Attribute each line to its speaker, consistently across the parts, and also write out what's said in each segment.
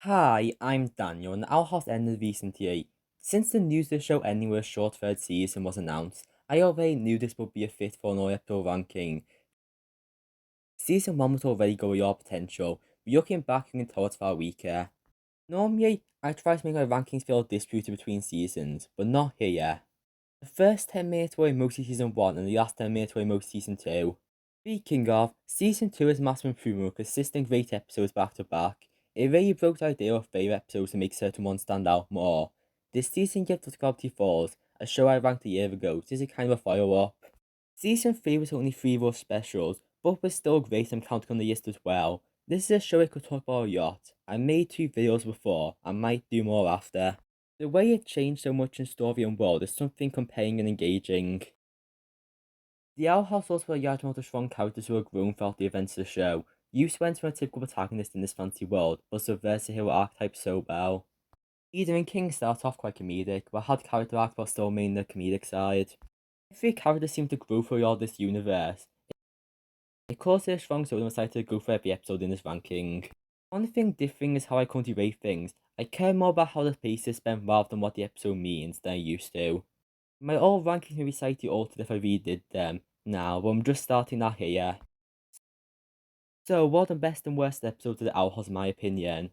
Speaker 1: Hi, I'm Daniel, and Owl House ended recently. Since the news of the show ending with a short third season was announced, I already knew this would be a fit for an all-episode ranking. Season 1 was already going your potential, but looking back, you can tell it's far weaker. Normally, I try to make my rankings feel disputed between seasons, but not here. The first 10 minutes were mostly season 1, and the last 10 minutes were mostly season 2. Speaking of, season 2 is massive improvement with consistent great episodes back to back. It really broke the idea of favourite episodes to make certain ones stand out more. This season gives us Gravity Falls, a show I ranked a year ago, so this is kind of a follow-up. Season 3 was only 3 raw specials, but was still great and counting on the list as well. This is a show I could talk about a lot. I made 2 videos before, and might do more after. The way it changed so much in story and world is something compelling and engaging. The Owl House also a large amount of strong characters who have grown throughout the events of the show. Yus went from a typical protagonist in this fantasy world, but subverts the hero archetype so well. Eden and King start off quite comedic, but had character arcs while still remaining the comedic side. Every character seemed to grow through all this universe. It causes a strong solo side to go for every episode in this ranking. One thing differing is how I currently rate things. I care more about how the pace is spent rather than what the episode means than I used to. My old rankings may be slightly altered if I redid them now, but I'm just starting that here. So, what are the best and worst episodes of the Owl House in my opinion?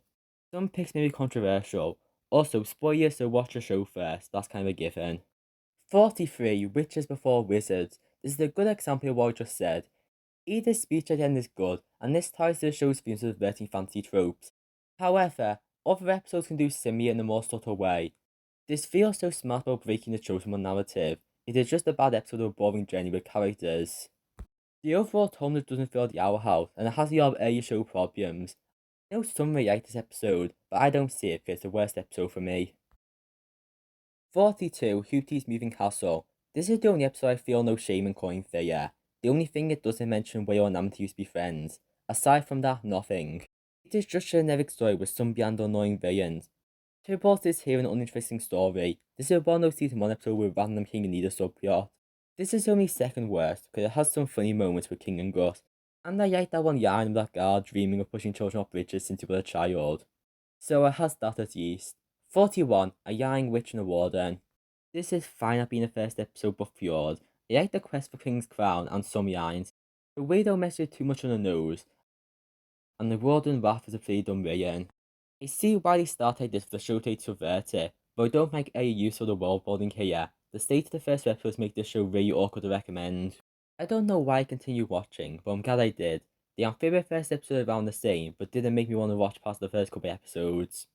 Speaker 1: Some picks may be controversial. Also, spoilers, so watch the show first, that's kind of a given. 43, Witches Before Wizards. This is a good example of what I just said. Edith's speech at the end is good, and this ties to the show's themes of subverting fantasy tropes. However, other episodes can do similar in a more subtle way. This feels so smart about breaking the chosen one narrative. It is just a bad episode of a boring journey with characters. The overall tone doesn't feel like the Owl House, and it has a lot of earlier show problems. I know some may like this episode, but I don't see it as the worst episode for me. 42, Hooty's Moving Castle. This is the only episode I feel no shame in calling failure. The only thing it doesn't mention Whale and Amity used to be friends. Aside from that, nothing. It is just a generic story with some beyond annoying villains. Turbolt is here an uninteresting story. This is a well-known season 1 episode with Random King and Nita subplot. This is only second worst, because it has some funny moments with King and Gus. And I like that one yarn of that girl dreaming of pushing children off bridges since he was a child. So it has that at least. 41, A Young Witch and a Warden. This is fine at being the first episode but flawed. I like the quest for King's Crown and some yarns. The way they'll mess it too much on the nose. And the Warden Wrath is a pretty dumb villain. I see why they started this for the show to subvert it, but I don't make any use of the world building here. The state of the first episodes make this show really awkward to recommend. I don't know why I continue watching, but I'm glad I did. The amphibious first episode around the same, but didn't make me want to watch past the first couple episodes.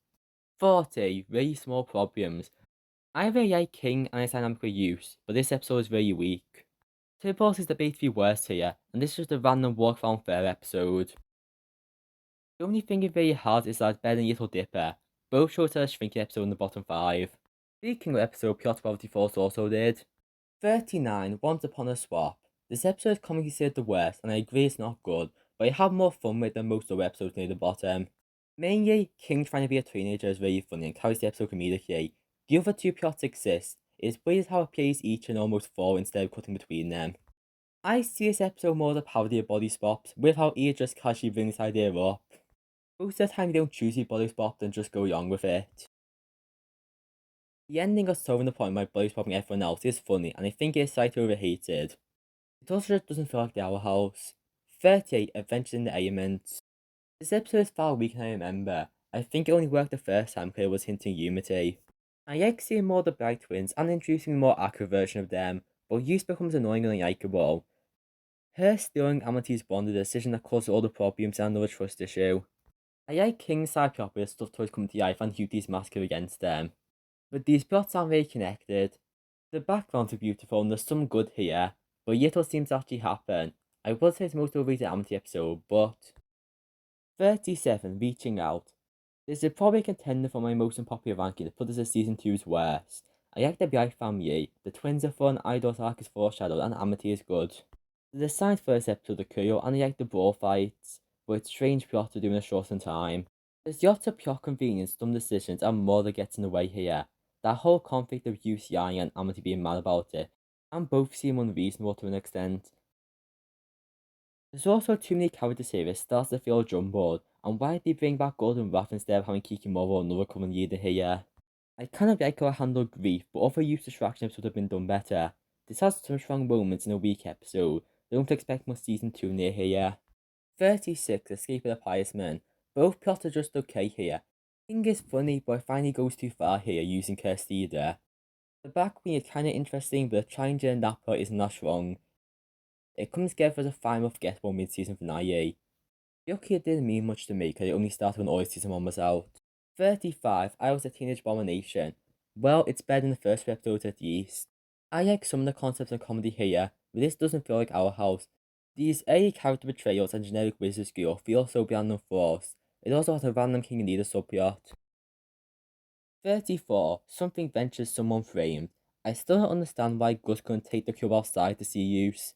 Speaker 1: 40, Really Small Problems. I really like King and his dynamic with Use, but this episode is really weak. Tibbles is debatably worse here, and this is just a random walk around fair episode. The only thing it really has is that it's better than Little Dipper. Both shows had a shrinking episode in the bottom 5. Speaking of episode, Piotr Gravity Falls also did. 39, Once Upon a Swap. This episode is commonly considered the worst, and I agree it's not good, but I have more fun with it than most other episodes near the bottom. Mainly, King trying to be a teenager is really funny and carries the episode comedically. The other two plots exist. It is weird how it plays each and almost fall instead of cutting between them. I see this episode more as a parody of body swaps, with how Ia just casually brings this idea up. Most of the time, they don't choose the body swap and just go along with it. The ending of solving the point by body swapping everyone else is funny, and I think it is slightly overhated. It also just doesn't feel like the Owl House. 38, Adventures in the Elements. This episode is far weaker than I remember. I think it only worked the first time because it was hinting unity. I like seeing more of the Bright Twins and introducing a more accurate version of them, but Use becomes annoying and unlikable. Her stealing Amity's bond is a decision that causes all the problems and another trust issue. I like King's side plot with stuff toys coming to life and Hughie's massacre against them. But these plots aren't very connected. The backgrounds are beautiful and there's some good here, but little seems to actually happen. I would say it's most overrated Amity episode, but 37, Reaching Out. This is probably a contender for my most unpopular ranking to put this as season 2's worst. I like the Blythe family, the twins are fun, Idol's arc is foreshadowed, and Amity is good. The designs for this episode are cool, and I like the brawl fights, but it's strange plot to do in a shortened time. There's lots of plot convenience, dumb decisions, and more that gets in the way here. That whole conflict of Youth Yang and Amity being mad about it, and both seem unreasonable to an extent. There's also too many characters here it starts to feel jumbled, and why did they bring back Golden Wrath instead of having Kikimoro another common leader here? I kind of like how I handled grief, but other use distractions would have been done better. This has some strong moments in a weak episode. Don't expect much season 2 near here. 36, Escape of the Pious Men. Both plots are just okay here. Thing is funny, but it finally goes too far here using Kerstida. The back queen is kinda interesting, but the change in that plot isn't that strong. It comes together as a final forgettable mid-season finale. Yuki didn't mean much to me because it only started when all season 1 was out. 35, I Was a Teenage Abomination. Well, it's better than the first few episodes at least. I like some of the concepts of comedy here, but this doesn't feel like Our House. These early character betrayals and generic wizard skill feel so beyond the force. It also has a random king and leader subplot. 34, Something Ventures Someone Framed. I still don't understand why Gus couldn't take the cube outside to see use.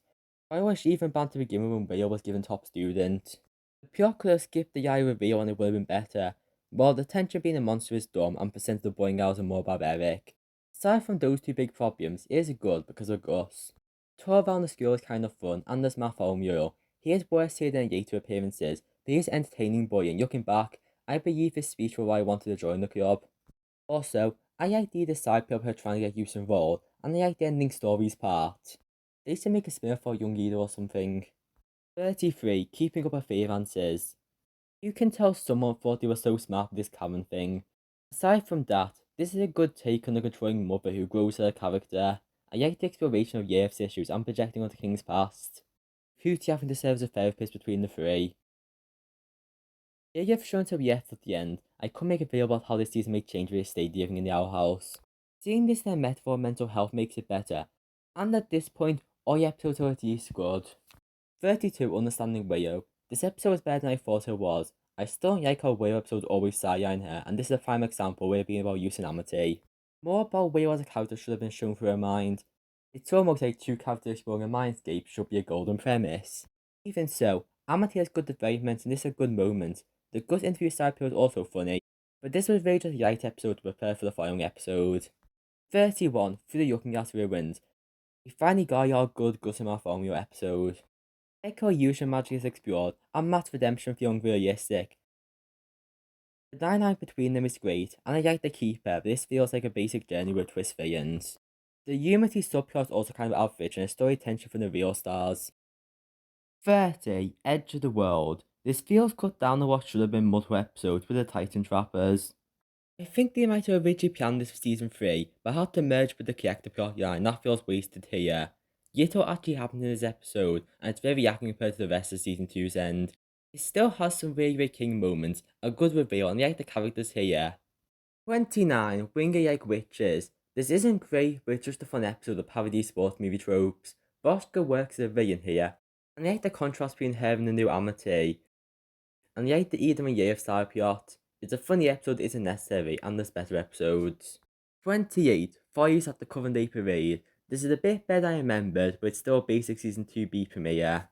Speaker 1: Why was she even banned to begin with when Rio was given top student? The plot could have skipped the guy with Rio and it would have been better. While the tension being a monster is dumb and percent of boring hours are more barbaric. Aside from those two big problems, it is good because of Gus. 12 around the school is kind of fun and there's Bartholomew. He is worse here than later appearances, but he is entertaining boy and looking back, I believe his speech was why I wanted to join the club. Also, I like the side plot of her trying to get use and role, and I like the ending stories part. They should make a spin-off for Young Leader or something. 33, Keeping Up Appearances. You can tell someone thought they were so smart with this Karen thing. Aside from that, this is a good take on the controlling mother who grows her character. I like the exploration of Yev's issues and projecting onto King's past. Hootie having to serve as a therapist between the three. Yev shown to Yef at the end, I could make a video about how this season may change with his stay living in the Owl House. Seeing this in a metaphor of mental health makes it better, and at this point, all the episodes are at least good. 32, Understanding Wayo. This episode is better than I thought it was. I still don't like how Wayo episodes always sideline her, and this is a prime example where it being about use in Amity. More about Wayo as a character should have been shown through her mind. It's almost like two characters exploring a mindscape should be a golden premise. Even so, Amity has good development and this is a good moment. The Gus interview side plot is also funny, but this was really just a light episode to prepare for the following episode. 31, Through the Looking Glass Ruins. We finally got your good Gus and Bartholomew episode. Echo Illusion magic is explored, and Matt's redemption feeling realistic. The dynamic between them is great, and I like the keeper, but this feels like a basic journey with twist villains. The Unity subplot is also kind of outfit and a story tension from the real stars. 30, Edge of the World. This feels cut down to what should have been multiple episodes with the Titan Trappers. I think they might have originally planned this for season 3, but had to merge with the character plotline, that feels wasted here. Yet what actually happened in this episode, and it's very accurate compared to the rest of season 2's end. It still has some really great king moments, a good reveal, and I like the characters here. 29, Winger Like Witches. This isn't great, but it's just a fun episode of parody sports movie tropes. Boschka works as a villain here, and I like the contrast between her and the new Amity. And I like the Edom and Yev side plot. It's a funny episode that isn't necessary, and there's better episodes. 28, Fires at the Current Day Parade. This is a bit better than I remembered, but it's still a basic season 2B premiere.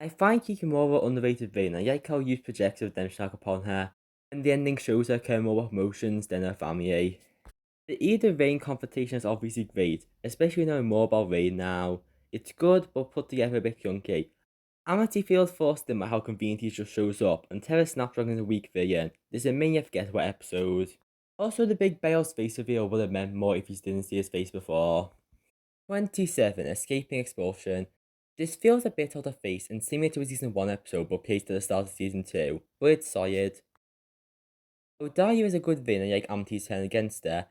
Speaker 1: I find Kikimora underrated villain, and I like how used projects redemption arc upon her, and the ending shows her care more about emotions than her family. The Eda Rain confrontation is obviously great, especially knowing more about Rain now. It's good, but put together a bit clunky. Amity feels forced in by how convenient he just shows up, and Terra Snapdragon is a weak villain. This is a mania forgettable episode. Also, the big Bale's face reveal would have meant more if you didn't see his face before. 27, Escaping Expulsion. This feels a bit out of face and similar to a season 1 episode but placed at the start of season 2, but it's solid. Odayu is a good villain like Amity's turn against her,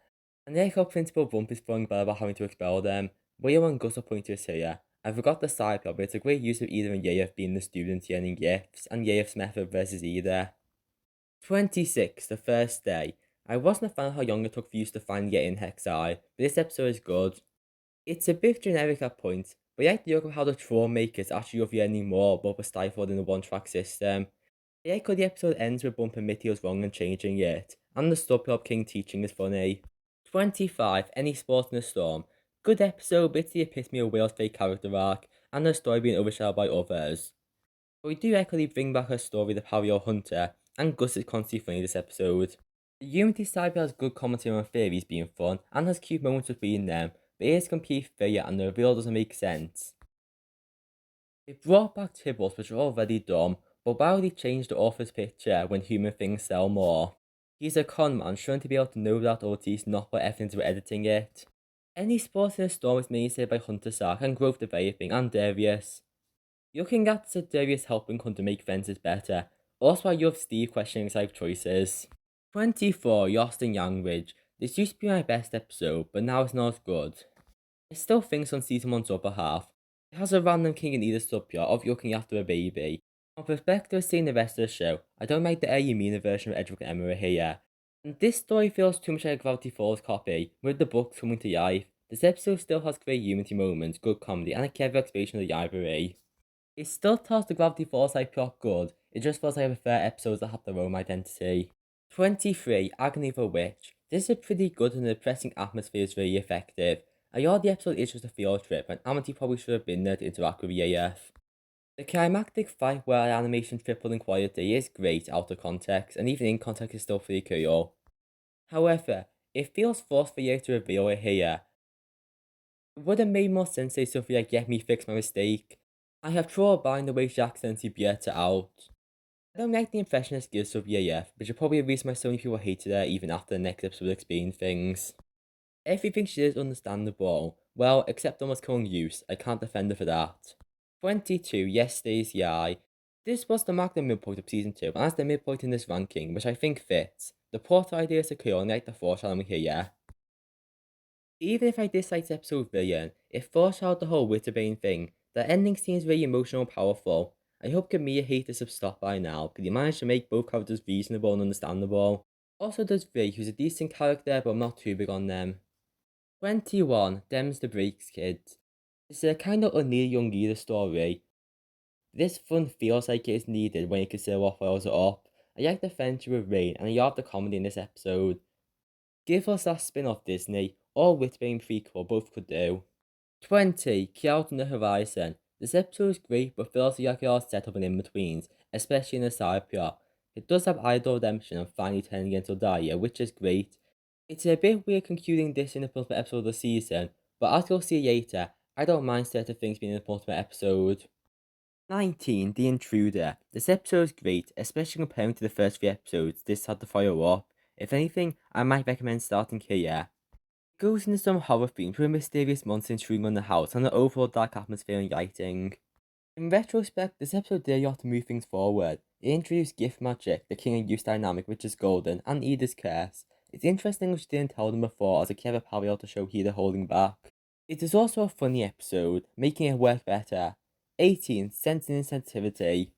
Speaker 1: and I like how Principal Bump is throwing bad about having to expel them. Wayo and Gus are pointers here. I forgot the side plot, but it's a great use of Ida and Yev being the students yearning gifts, and Yev's method versus Ida. 26, The First Day. I wasn't a fan of how long it took for you to finally get in Hexai, but this episode is good. It's a bit generic at points, but I like the look of how the troll makers actually love you anymore, but were stifled in the one-track system. I like how the episode ends with Bump admitting he was wrong and changing it, and the subplot of King teaching is funny. 25, Any Sport in a Storm. Good episode, but it's the epitome of Will's fake character arc, and the story being overshadowed by others. But we do actually bring back her story, The Pario Hunter, and Gus is constantly funny this episode. The Unity side has good commentary on theories being fun, and has cute moments between them, but it is complete failure and the reveal doesn't make sense. It brought back Tibbles, which are already dumb, but why would he change the author's picture when human things sell more? He's a con man, showing to be able to know that Ortiz not put effort into editing it. Any sports in the storm is mainstayed by Hunter Sark and Growth Developing and Darius. Looking at Darius helping Hunter make fences better, also you have Steve questioning his life choices. 24, Yost and Youngridge. This used to be my best episode, but now it's not as good. I still think on season 1's upper half. It has a random king in either subplot of looking after a baby. From perspective of seeing the rest of the show, I don't like the Yamina version of Edric and Emma here. And this story feels too much like a Gravity Falls copy, with the books coming to life. This episode still has great unity moments, good comedy, and a clever explanation of the library. It still tells the Gravity Falls like plot good, it just feels like I prefer episodes that have their own identity. 23, Agony of a Witch. This is pretty good and the depressing atmosphere is really effective. I thought the episode is just a field trip, and Amity probably should have been there to interact with EAF. The climactic fight where animation tripled in quality is great out of context, and even in context is still pretty cool. However, it feels forced for you to reveal it here. It would have made more sense to say something like "Get me fix my mistake." I have trouble buying the way Jack sends Bieta out. I don't like the impression it gives of EAF, which is probably a reason why so many people hated her even after the next episode explained things. Everything she did is understandable. Well, except almost calling use. I can't defend her for that. 22, Yesterday's Yai. This was to mark the midpoint of season 2, and as the midpoint in this ranking, which I think fits. The plot idea is secure and like the foreshadowing here. Even if I disliked the episode villain, it foreshadowed the whole Witterbane thing. The ending seems very emotional and powerful. I hope Kamiya haters have stopped by now, because he managed to make both characters reasonable and understandable. Also does V, who's a decent character, but I'm not too big on them. 21, Dems the Breaks Kid. It's a kind of unneeded young leader story. This fun feels like it is needed when you consider what follows it up. I like the friendship with Rain, and I love the comedy in this episode. Give us that spin-off Disney, or Witbane prequel, both could do. 20, Kyout on the Horizon. This episode is great, but feels like it all set up and in-betweens, especially in the side plot. It does have idol redemption and finally turning into Dahlia, which is great. It's a bit weird concluding this in the penultimate episode of the season, but as you'll see later, I don't mind certain things being in the penultimate episode. 19, The Intruder. This episode is great, especially comparing to the first 3 episodes this had to follow up. If anything, I might recommend starting here. It goes into some horror themes with a mysterious monster intruding on the house and an overall dark atmosphere and lighting. In retrospect, this episode did a lot to move things forward. It introduced gift magic, the king and use dynamic, which is golden, and Edith's curse. It's interesting which didn't tell them before as a clever parallel to show Hida holding back. It is also a funny episode, making it work better. 18, Sense and Insensitivity.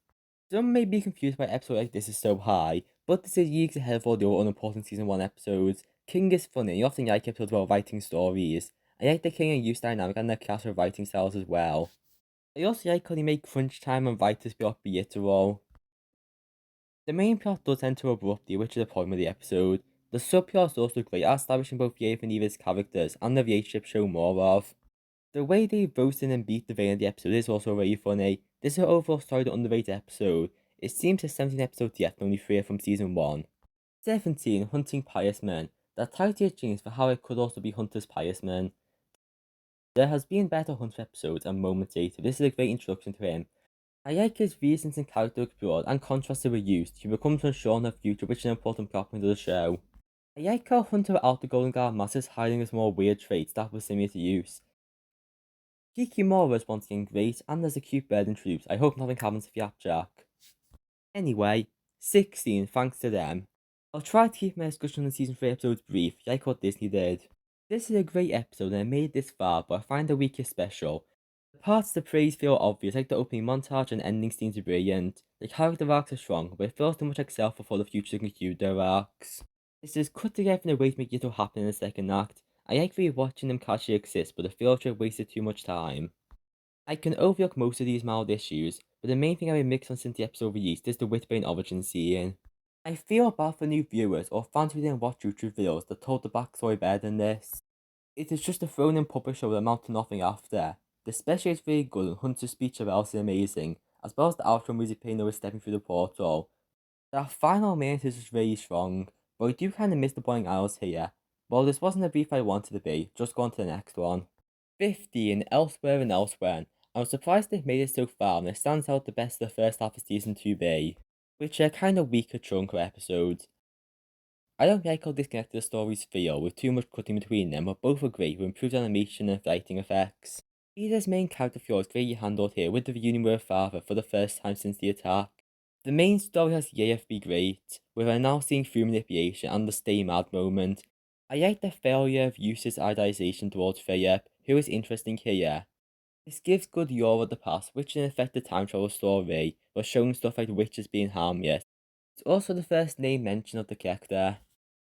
Speaker 1: Some may be confused by an episode like this is so high, but this is years ahead of all the other unimportant season 1 episodes. King is funny, and you often like episodes about writing stories. I like the king and use dynamic and their clash of writing styles as well. I also like how they make crunch time and writers be literal. The main plot does end too abruptly, which is the point of the episode. The subplot is also great at establishing both Yave and Eva's characters, and the relationship show more of. The way they roasted and beat the villain of the episode is also really funny. This is an overall story the underrated episode. It seems there's 17 episodes yet and only 3 are from season 1. 17, Hunting Pious Men. The title is changed for how it could also be Hunter's Pious Men. There has been better Hunter episodes and moments later. This is a great introduction to him. I like his reasons and character explored and contrasted with youth. He becomes unsure in her future, which is an important plot point of the show. I like how Hunter without the Golden Guard mask is hiding his more weird traits that were similar to use. Kikimora is once again great, and there's a cute bird introduced. I hope nothing happens to Flapjack. Anyway, 16, thanks to them. I'll try to keep my discussion on the season 3 episodes brief, like what Disney did. This is a great episode and I made it this far, but I find the weakest special. The parts to praise feel obvious, like the opening montage and ending scenes are brilliant. The character arcs are strong, but it feels too much like self for the future to conclude their arcs. This is cut together in a way to make it all happen in the second act. I like rewatching them casually exist, but the feel like wasted too much time. I can overlook most of these mild issues, but the main thing I've been mixed on since the episode released is the Witbane origin scene. I feel bad for new viewers or fans who didn't watch YouTube videos that told the backstory better than this. It is just a thrown in puppet show that amounts to nothing after. The special is really good and Hunter's speech about is amazing, as well as the outro music playing over stepping through the portal. The final minute is just really strong, but I do kinda miss the boring hours here. Well, this wasn't the brief I wanted to be, just go on to the next one. 15, Elsewhere and Elsewhere. I'm surprised they've made it so far, and it stands out the best of the first half of season 2B, which are kind of weaker chunk of episodes. I don't like how disconnected the stories feel, with too much cutting between them, but both are great with improved animation and fighting effects. Ida's main character flaw is greatly handled here with the reunion with her father for the first time since the attack. The main story has yet to be great, with her now seeing through manipulation and the stay mad moment. I like the failure of Eustace's idealization towards Philip, who is interesting here. This gives good lore of the past, which in effect the time travel story, was showing stuff like witches being harmless. It's also the first name mention of the character.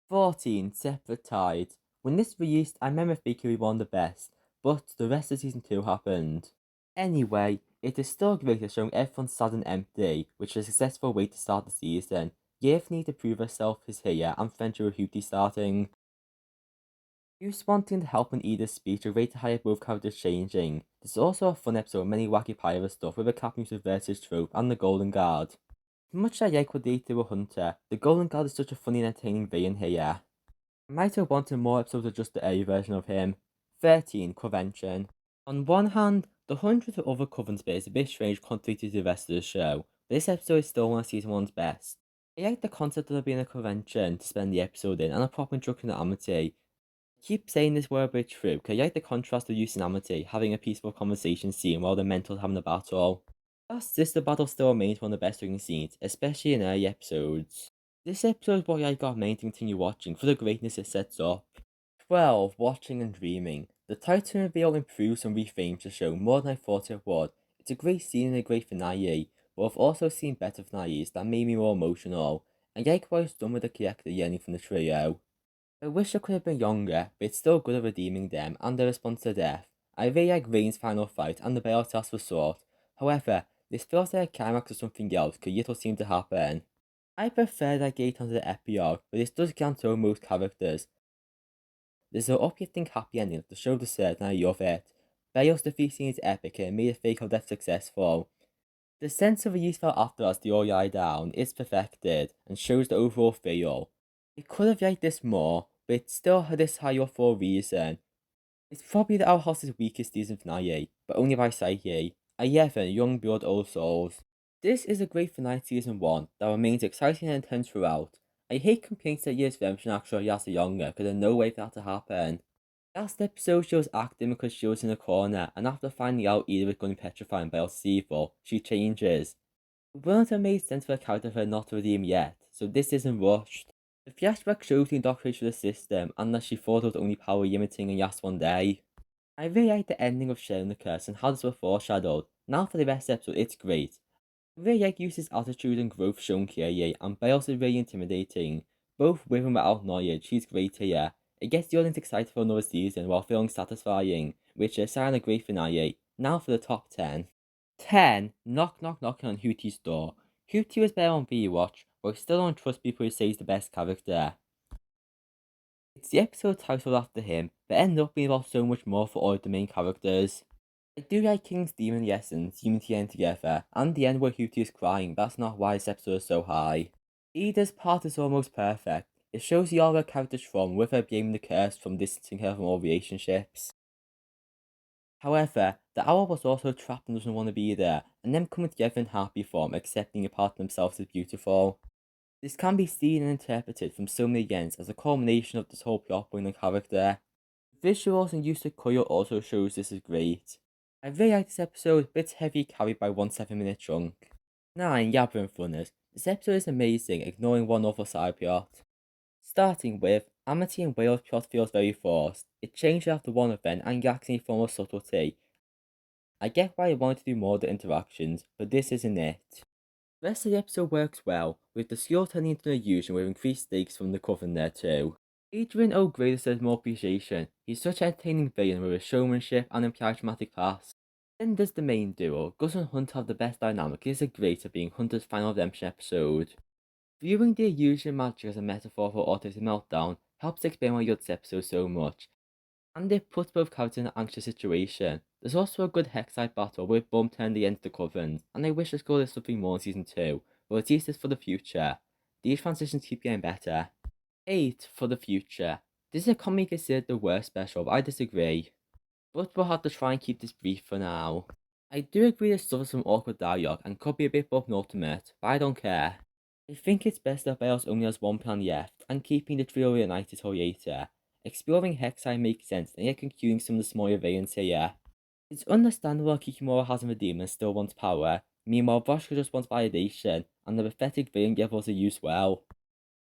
Speaker 1: 14. Separate Tides. When this released, I remember thinking we won the best, but the rest of season 2 happened. Anyway, it is still great at showing everyone sad and empty, which is a successful way to start the season. Yev need to prove herself is here, and friendship with Hooty starting. Hughes wanting to help in Ida's speech, a rate to hire both characters changing. This is also a fun episode with many wacky pirate stuff with a Captain versus trope and the Golden Guard. As much as I like what they do with Hunter, the Golden Guard is such a funny and entertaining villain here. I might have wanted more episodes of just the A version of him. 13. Convention. On one hand, the hundreds of other Coven bit is a bit strange contradicted to the rest of the show, but this episode is still one of season 1's best. I like the concept of there being a convention to spend the episode in and a proper introduction to Amity. I keep saying this word a bit true, because I like the contrast of using Amity having a peaceful conversation scene while the Mental having a battle. Plus, sister battle still remains one of the best looking scenes, especially in early episodes. This episode is what I got main to continue watching for the greatness it sets up. 12. Watching and Dreaming. The title reveal improves and reframes the show more than I thought it would. It's a great scene and a great finale, but I've also seen better finales that made me more emotional, and like what it's done with the character yearning from the trio. I wish I could have been younger, but it's still good at redeeming them and their response to death. I really like Rain's final fight and the battle task for Sword. However, this feels like a climax of something else because yet will seem to happen. I prefer that gate onto the epilogue, but this does count over most characters. There's an uplifting happy ending that the show deserves and I love it. Bale's defeat scene is epic and it made a fake of death successful. The sense of release felt after as they all lie down is perfected and shows the overall feel. It could have liked this more, but it still had this high up for a reason. It's probably the Owl House's weakest season finale, but only by Psyche. 11. Young Blood Old Souls. This is a great finale to season 1 that remains exciting and intense throughout. I hate complaints that Year's redemption actually Yasa younger because there's no way for that to happen. Last episode she was acting because she was in a corner, and after finding out Ida was going to petrify and Belle's evil, she changes. It wouldn't have made sense for a character for her not to redeem yet, so this isn't rushed. The flashback shows the indoctrination of the system, and that she thought it was only power limiting and Yas one day. I really like the ending of sharing the curse and how this was foreshadowed. Now for the rest of the episode, it's great. I really like Yusa's attitude and growth shown clearly, and Bios is really intimidating. Both with and without knowledge, she's great here. It gets the audience excited for another season while feeling satisfying, which is a sign of a great finale. Now for the top 10. 10. Knock Knock Knocking on Hooty's Door. Hooty was better on VWatch, but I still don't trust people who say he's the best character. It's the episode titled after him, but ended up being about so much more for all of the main characters. I do like King's Demon and the Essence, Unity end together, and the end where Hooty is crying, that's not why this episode is so high. Ida's part is almost perfect. It shows the all her characters from, with her blaming the curse from distancing her from all relationships. However, the owl was also trapped and doesn't want to be there, and them coming together in happy form, accepting a part of themselves is beautiful. This can be seen and interpreted from so many ends as a culmination of this whole plot point and character. Visuals and use of colour also shows this is great. I really like this episode, but it's heavy carried by one 7-minute chunk. 9. Labyrinth Runners. This episode is amazing, ignoring one other side plot. Starting with, Amity and Whale's plot feels very forced. It changed after one event and lacks any form of subtlety. I get why I wanted to do more of the interactions, but this isn't it. The rest of the episode works well, with the skill turning into an illusion with increased stakes from the Coven there too. Adrian O'Grady deserves more appreciation. He's such an entertaining villain with his showmanship and charismatic past. Then there's the main duo. Gus and Hunter have the best dynamic. It is a great at being Hunter's final redemption episode. Viewing the illusion magic as a metaphor for autism meltdown helps explain why I love this episode so much, and it puts both characters in an anxious situation. There's also a good Hexite battle with Bum turned against the Coven, and I wish I scored something more in season 2, but at least it's for the future. These transitions keep getting better. 8. For the Future. This is a comedy considered the worst special, but I disagree. But we'll have to try and keep this brief for now. I do agree this suffers from awkward dialogue and could be a bit above ultimate, but I don't care. I think it's best that Bios only has one plan left, and keeping the trio reunited till later. Exploring Hexai makes sense, and yet concluding some of the smaller variants here. It's understandable Kikimora has a redeemer and still wants power, meanwhile Voshka just wants validation, and the pathetic variant levels are used well.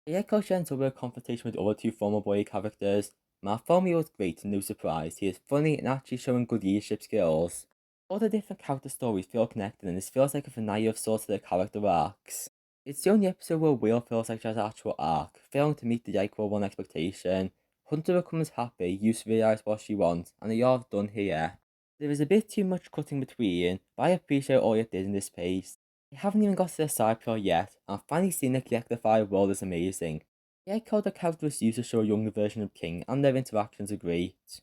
Speaker 1: Ayeko ends up with a confrontation with the other two former boy characters. Malfomio was great and no surprise, he is funny and actually showing good leadership skills. All the different character stories feel connected and this feels like a finale of sorts of their character arcs. It's the only episode where Will feels like she has an actual arc, failing to meet the Yiko one expectation. Hunter becomes happy, Yus realises what she wants, and they are done here. There is a bit too much cutting between, but I appreciate all it did in this pace. I haven't even got to the side plot yet, and finally seeing the Collectify world is amazing. The icon the characters used to show a younger version of King, and their interactions are great.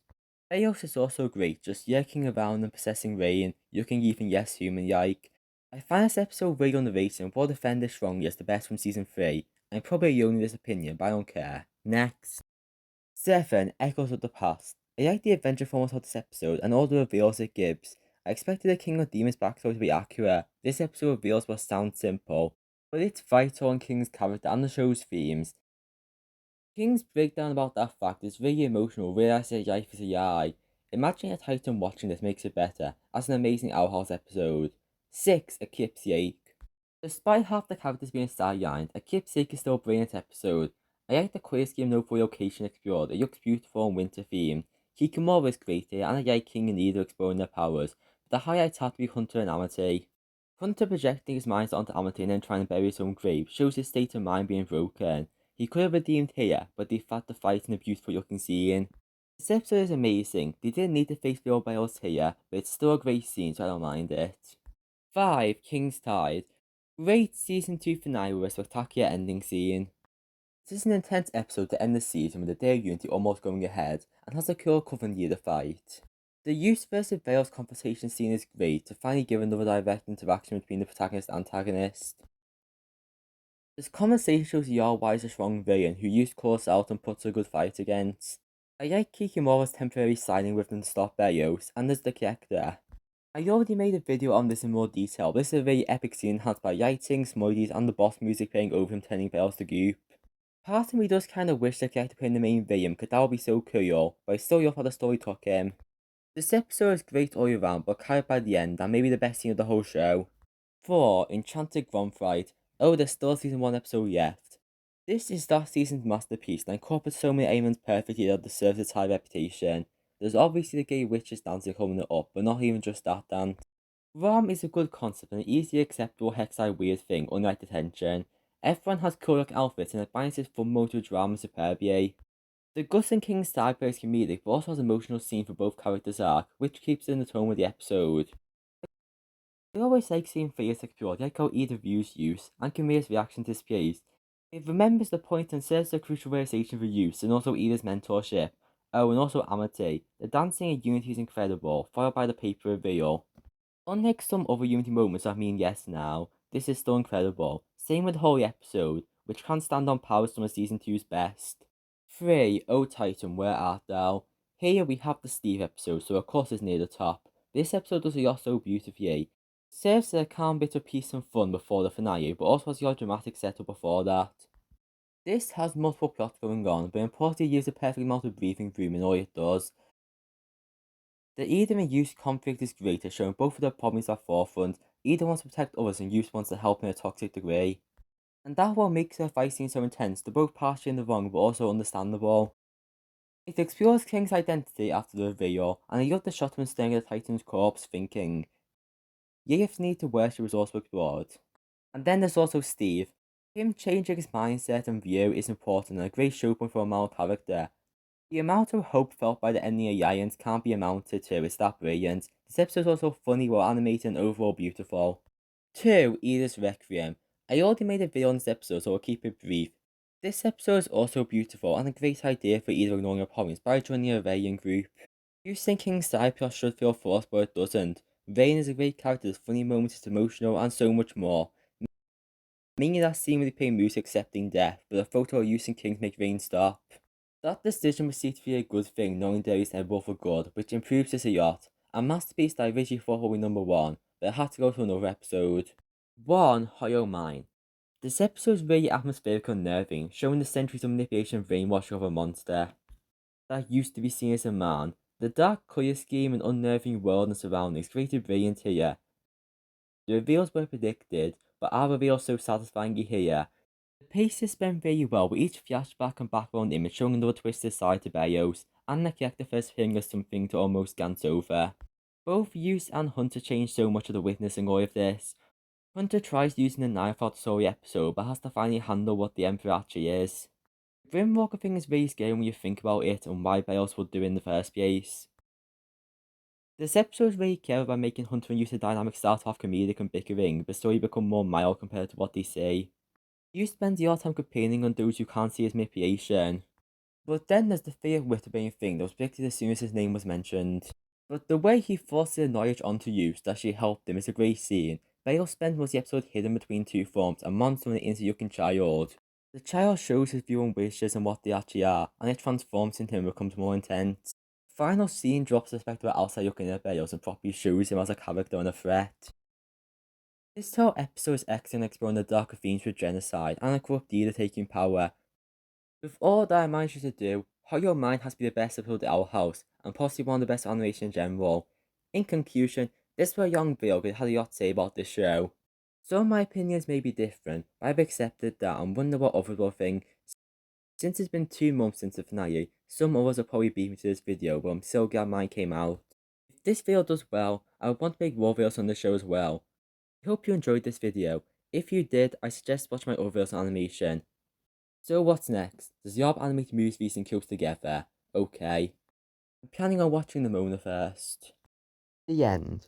Speaker 1: Eos is also great, just yerking around and possessing Rain, looking even yes human like. I find this episode really underrated and will defend it strongly as the best from season 3. I'm probably alone in this opinion, but I don't care. Next. 7. Echoes of the Past. I like the adventure format of this episode and all the reveals it gives. I expected the King of Demons backstory to be accurate. This episode reveals what sounds simple, but it's vital on King's character and the show's themes. King's breakdown about that fact is really emotional, realizing that life is a lie. Imagining a Titan watching this makes it better, as an amazing Owl House episode. 6. A Keepsake. Despite half the characters being sidelined, A Keepsake is still a brilliant episode. I like the queer scheme for location explored, it looks beautiful and winter themed. Kikimora is great here, and I like King and Ida exploring their powers, but the highlights have to be Hunter and Amity. Hunter projecting his mind onto Amity and then trying to bury his own grave shows his state of mind being broken. He could have redeemed here, but they fought the fight in a beautiful looking scene. This episode is amazing. They didn't need to face the old battles here, but it's still a great scene, so I don't mind it. 5. King's Tide. Great season 2 finale with a spectacular ending scene. This is an intense episode to end the season with the Day of Unity almost going ahead, and has a cool cover near the fight. The Use versus Veil's conversation scene is great to finally give another direct interaction between the protagonist and antagonist. This conversation shows Yar why is a strong villain who Use calls out and puts a good fight against. I like Kikimora's temporary siding with them to stop Veils, and there's the character. I already made a video on this in more detail, but this is a very epic scene enhanced by lighting, smiley's, and the boss music playing over him turning Veils to goop. Part of me does kind of wish the character playing the main villain, because that would be so cool, but I still love how the story took him. This episode is great all around, but carried by the end, and maybe the best scene of the whole show. 4. Enchanted Gromfright. Oh, there's still a season 1 episode left. This is that season's masterpiece, and incorporates so many elements perfectly that deserves its high reputation. There's obviously the gay witches dancing coming it up, but not even just that dance. Rom is a good concept and an easily acceptable Hexai weird thing, unlike detention. Everyone has cool look outfits and it balances fun mode to drama superbly. The Gus and King side play is comedic, but also has emotional scene for both characters' arc, which keeps it in the tone with the episode. I always like seeing Thea's explored, like how Ida views Use, and Kamiya's reaction to space. It remembers the point and serves the crucial realization for Use, and also Ida's mentorship. Oh, and also Amity. The dancing in Unity is incredible, followed by the paper reveal. Unlike some other Unity moments that mean yes now, this is still incredible. Same with the whole episode, which can't stand on par with some of Season 2's best. 3. Oh Titan, where art thou? Here we have the Steve episode, so of course it's near the top. This episode does a lot so beautifully. Serves as a calm bit of peace and fun before the finale, but also has your dramatic setup before that. This has multiple plots going on, but importantly gives a perfect amount of breathing room in all it does. The Eden and Use conflict is great at showing both of their problems at forefront. Eden wants to protect others and Use wants to help in a toxic degree. And that what makes their fight scene so intense, they're both partially in the wrong but also understandable. It explores King's identity after the reveal, and I love the shot of him staring at the Titan's corpse thinking. Yef's need to worship was also explored. And then there's also Steve. Him changing his mindset and view is important and a great show point for a male character. The amount of hope felt by the ending alliance can't be amounted to, it's that brilliant. This episode is also funny, well animated and overall beautiful. 2. Ida's Requiem. I already made a video on this episode, so I'll keep it brief. This episode is also beautiful and a great idea for Ida ignoring her problems by joining a Valiant group. You think King's side plot should feel forced, but it doesn't. Vane is a great character, there's funny moments, it's emotional, and so much more. Mainly that scene where they play music accepting death, but a photo of using King to make Vane stop. That decision was seen to be a good thing, knowing there is inevitable for good, which improves this a lot. a masterpiece that I originally thought would be number 1, but it had to go to another episode. 1. Hollow Mine. This episode is really atmospheric and unnerving, showing the centuries of manipulation and brainwashing of a monster that used to be seen as a man. The dark colour scheme and unnerving world and surroundings created brilliant here. The reveals were predicted, but our reveals so satisfyingly here. The pace is spent very well, with each flashback and background image showing another twisted side to Bios, and the character first appearing as something to almost glance over. Both Use and Hunter change so much of the witnessing all of this. Hunter tries using the knife throughout the story episode, but has to finally handle what the Emperor actually is. The Grimwalker thing is really scary when you think about it and why Bios would do it in the first place. This episode is really clever by making Hunter and Yu's dynamic start off comedic and bickering, but slowly become more mild compared to what they say. You spend your time complaining on those who can't see his manipulation. But then there's the fear of Witterbrain thing that was predicted as soon as his name was mentioned. But the way he forces the knowledge onto Use that she helped him is a great scene. Bale spends most of the episode hidden between two forms, a monster and an innocent child. The child shows his view on wishes and what they actually are, and it transforms into him and becomes more intense. Final scene drops the spectre outside looking at Bales and properly shows him as a character and a threat. This whole episode is excellent exploring the darker themes with genocide and a corrupt leader taking power. With all that I managed to do, Hollow Mine has been the best episode at our house, and possibly one of the best animation in general. In conclusion, this was a young Bill who had a lot to say about this show. Some of my opinions may be different, but I've accepted that and wonder what others will think. Since it's been 2 months since the finale, some others will probably beat me to this video, but I'm so glad mine came out. If this video does well, I would want to make more videos on the show as well. I hope you enjoyed this video. If you did, I suggest watch my other videos on animation. So what's next? Does Yob animate movies recent kills together? Okay. I'm planning on watching the Mona first. The end.